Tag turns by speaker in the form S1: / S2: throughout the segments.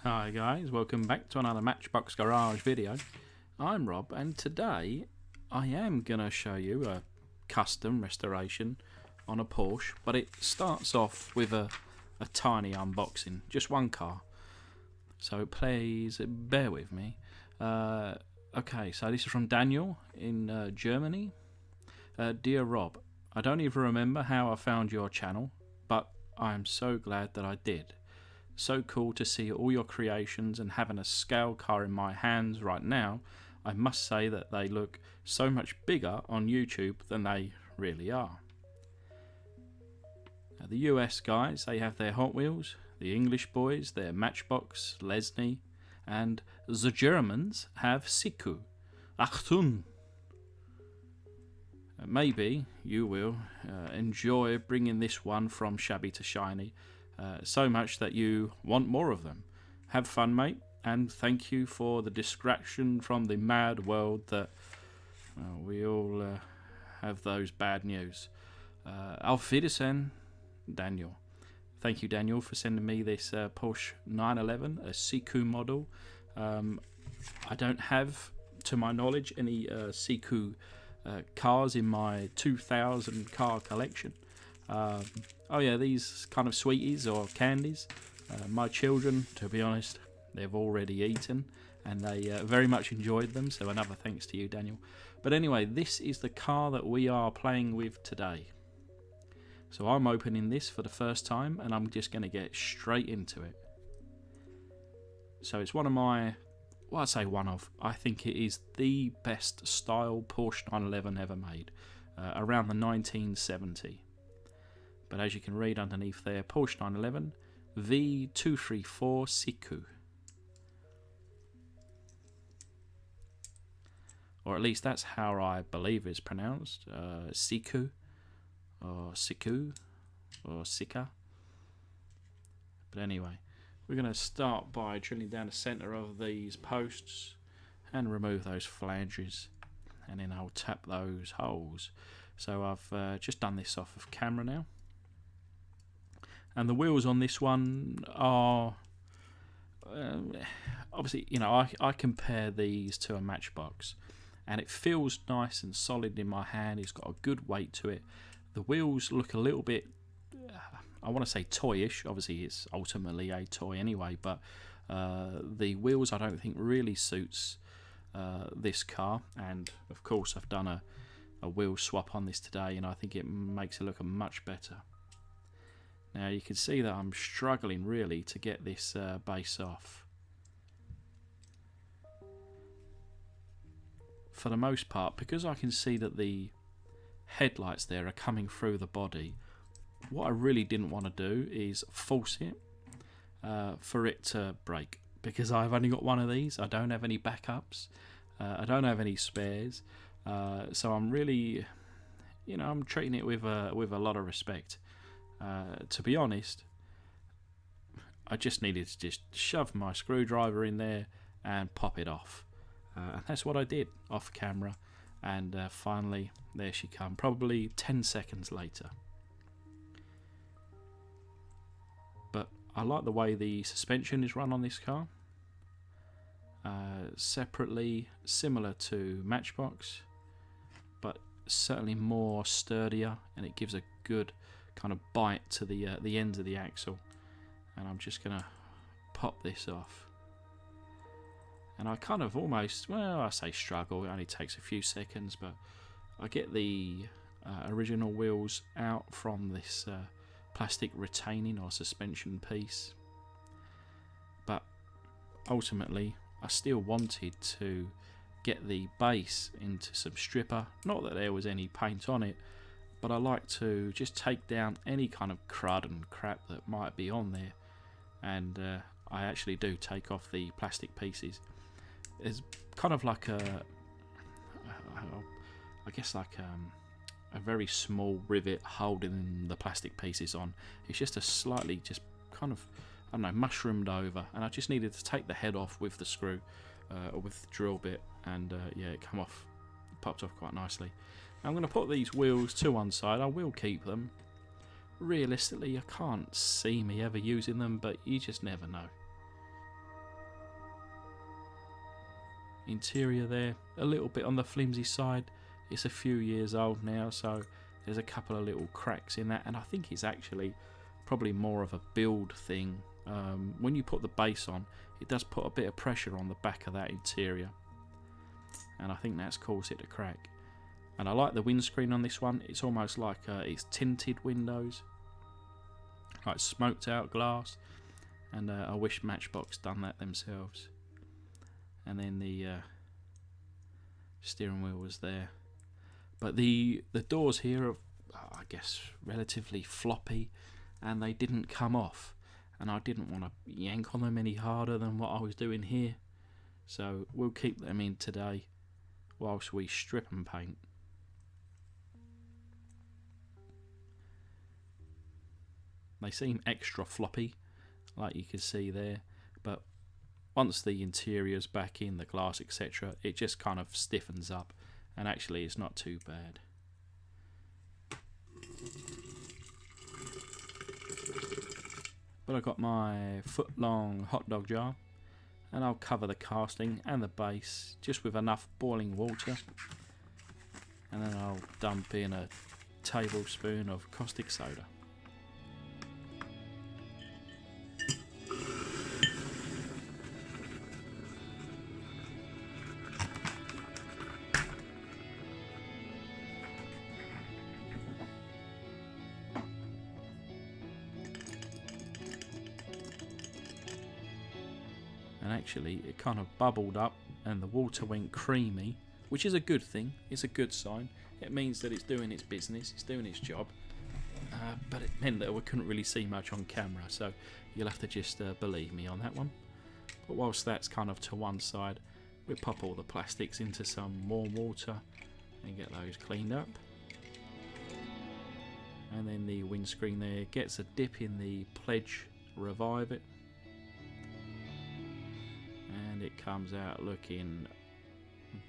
S1: Hi guys, welcome back to another Matchbox Garage video. I'm Rob and today I am going to show you a custom restoration on a Porsche, but it starts off with a tiny unboxing, just one car. So please bear with me. Okay, so this is from Daniel in Germany. Dear Rob, I don't even remember how I found your channel, but I am so glad that I did. So cool to see all your creations, and having a scale car in my hands right now, I must say that they look so much bigger on YouTube than they really are. Now, the US guys, they have their Hot Wheels, the English boys their Matchbox, Lesney, and the Germans have Siku. Achtung! Maybe you will enjoy bringing this one from shabby to shiny, so much that you want more of them. Have fun, mate, and thank you for the distraction from the mad world that we all have those bad news. Auf Wiedersehen, Daniel. Thank you, Daniel, for sending me this Porsche 911, a Siku model. I don't have, to my knowledge, any Siku cars in my 2000 car collection. Oh yeah, these kind of sweeties or candies, my children, to be honest, they've already eaten and they very much enjoyed them, so another thanks to you, Daniel. But anyway, this is the car that we are playing with today. So I'm opening this for the first time and I'm just going to get straight into it. So it's one of my, well, I say one of, I think it is the best style Porsche 911 ever made, around the 1970. But as you can read underneath there, Porsche 911 V234 Siku. Or at least that's how I believe it's pronounced. Siku, or Siku, or Sika. But anyway, we're going to start by drilling down the centre of these posts and remove those flanges. And then I'll tap those holes. So I've just done this off of camera now. And the wheels on this one are, obviously, you know, I compare these to a Matchbox. And it feels nice and solid in my hand. It's got a good weight to it. The wheels look a little bit, I want to say toyish. Obviously, it's ultimately a toy anyway. But the wheels I don't think really suits this car. And, of course, I've done a wheel swap on this today. And I think it makes it look much better. Now you can see that I'm struggling really to get this base off. For the most part, because I can see that the headlights there are coming through the body, what I really didn't want to do is force it for it to break. Because I've only got one of these, I don't have any backups, I don't have any spares, so I'm really, you know, I'm treating it with a lot of respect. To be honest, I just needed to just shove my screwdriver in there and pop it off. And that's what I did off camera. And finally, there she come, probably 10 seconds later. But I like the way the suspension is run on this car. Separately, similar to Matchbox, but certainly more sturdier, and it gives a good kind of bite to the ends of the axle. And I'm just gonna pop this off, and I kind of almost, well, I say struggle, it only takes a few seconds, but I get the original wheels out from this plastic retaining or suspension piece. But ultimately I still wanted to get the base into some stripper, not that there was any paint on it, but I like to just take down any kind of crud and crap that might be on there. And I actually do take off the plastic pieces. It's kind of like I guess like a very small rivet holding the plastic pieces on. It's just a slightly, just kind of, I don't know, mushroomed over. And I just needed to take the head off with the screw, or with the drill bit. And yeah, it come off, popped off quite nicely. I'm going to put these wheels to one side. I will keep them. Realistically, I can't see me ever using them, but you just never know. Interior there, a little bit on the flimsy side. It's a few years old now, so there's a couple of little cracks in that, and I think it's actually probably more of a build thing. When you put the base on, it does put a bit of pressure on the back of that interior, and I think that's caused it to crack. And I like the windscreen on this one. It's almost like it's tinted windows, like smoked out glass, and I wish Matchbox done that themselves. And then the steering wheel was there, but the doors here are, I guess, relatively floppy, and they didn't come off, and I didn't want to yank on them any harder than what I was doing here, so we'll keep them in today whilst we strip and paint. They seem extra floppy, like you can see there, but once the interior's back in, the glass, etc., it just kind of stiffens up, and actually it's not too bad. But I've got my foot-long hot dog jar, and I'll cover the casting and the base just with enough boiling water, and then I'll dump in a tablespoon of caustic soda. And actually it kind of bubbled up and the water went creamy, which is a good thing. It's a good sign. It means that it's doing its business, it's doing its job, but it meant that we couldn't really see much on camera, so you'll have to just believe me on that one. But whilst that's kind of to one side, we'll pop all the plastics into some warm water and get those cleaned up. And then the windscreen there gets a dip in the Pledge Revive It, and it comes out looking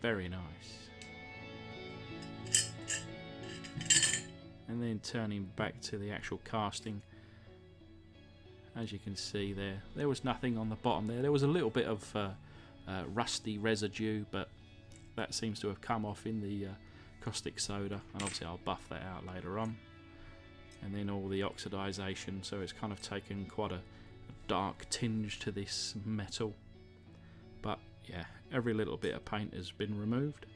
S1: very nice. And then turning back to the actual casting, as you can see there was nothing on the bottom there. There was a little bit of rusty residue, but that seems to have come off in the caustic soda, and obviously I'll buff that out later on. And then all the oxidization, so it's kind of taken quite a dark tinge to this metal. But yeah, every little bit of paint has been removed.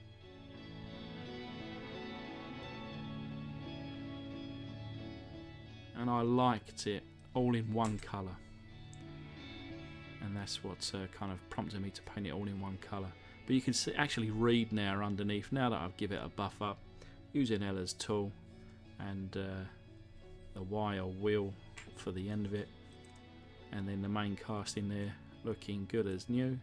S1: And I liked it all in one colour, and that's what's kind of prompted me to paint it all in one colour. But you can see, actually read now underneath, now that I've given it a buff up, using Ella's tool and the wire wheel for the end of it, and then the main casting there looking good as new.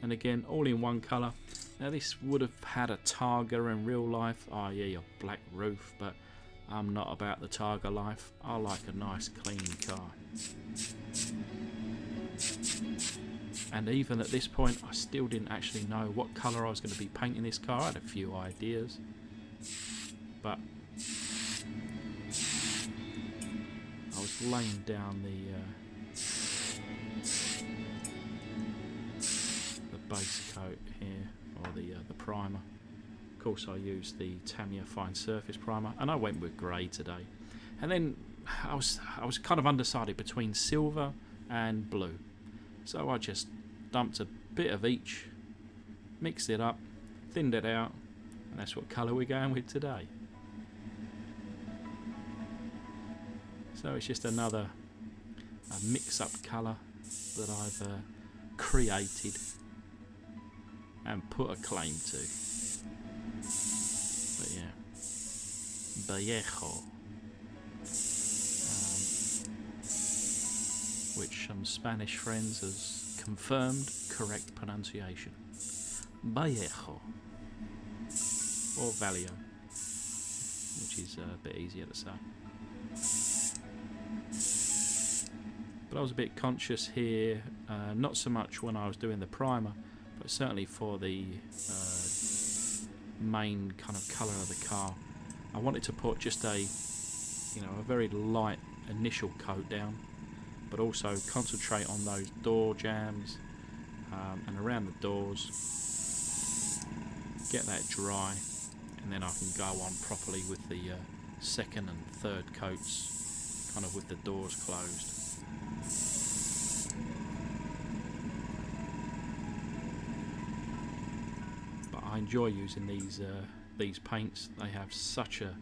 S1: And again, all in one colour. Now this would have had a Targa in real life. Oh yeah, your black roof, but I'm not about the Targa life. I like a nice clean car. And even at this point, I still didn't actually know what colour I was going to be painting this car. I had a few ideas, but I was laying down the base coat here, or the primer. Of course I used the Tamiya Fine Surface primer, and I went with grey today. And then I was kind of undecided between silver and blue, so I just dumped a bit of each, mixed it up, thinned it out, and that's what colour we're going with today. So it's just another mix-up colour that I've created and put a claim to. But yeah, Vallejo, which some Spanish friends has confirmed correct pronunciation. Vallejo, or Vallejo, which is a bit easier to say. But I was a bit conscious here, not so much when I was doing the primer, but certainly for the main kind of colour of the car. I wanted to put just a very light initial coat down, but also concentrate on those door jambs and around the doors, get that dry, and then I can go on properly with the second and third coats, kind of with the doors closed. But I enjoy using these paints. They have such a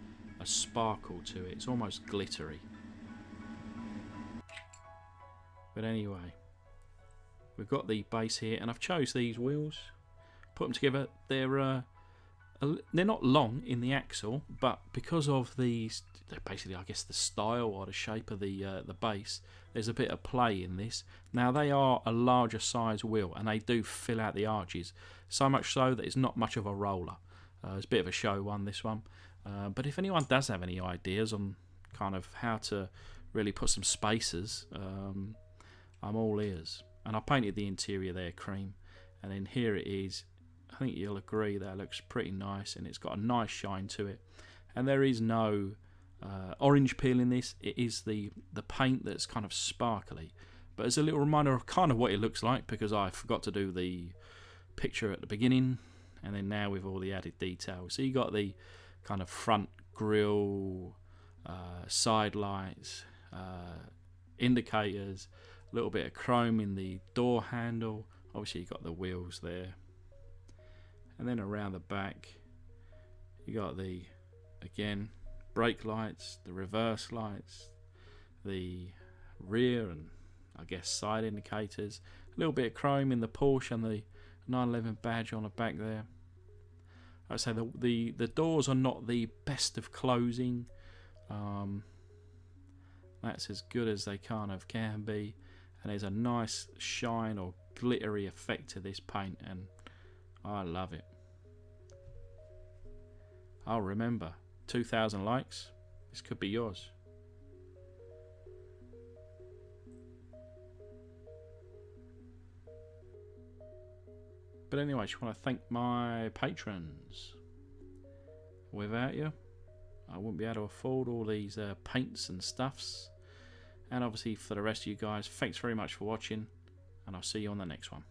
S1: sparkle to it. It's almost glittery. But anyway, we've got the base here, and I've chose these wheels, put them together. They're not long in the axle, but because of basically, I guess, the style or the shape of the base, there's a bit of play in this. Now, they are a larger size wheel, and they do fill out the arches, so much so that it's not much of a roller. It's a bit of a show one, this one. But if anyone does have any ideas on kind of how to really put some spacers, I'm all ears. And I painted the interior there cream, and then here it is. I think you'll agree that looks pretty nice, and it's got a nice shine to it. And there is no orange peel in this. It is the paint that's kind of sparkly. But as a little reminder of kind of what it looks like, because I forgot to do the picture at the beginning, and then now with all the added details. So you got the kind of front grille, side lights, indicators, a little bit of chrome in the door handle. Obviously you got the wheels there. And then around the back, you got the, again, brake lights, the reverse lights, the rear and I guess side indicators, a little bit of chrome in the Porsche and the 911 badge on the back there. I'd say the doors are not the best of closing. That's as good as they kind of can be, and there's a nice shine or glittery effect to this paint, and I love it. I'll remember, 2,000 likes, this could be yours. But anyway, I just want to thank my patrons. Without you, I wouldn't be able to afford all these paints and stuffs. And obviously for the rest of you guys, thanks very much for watching, and I'll see you on the next one.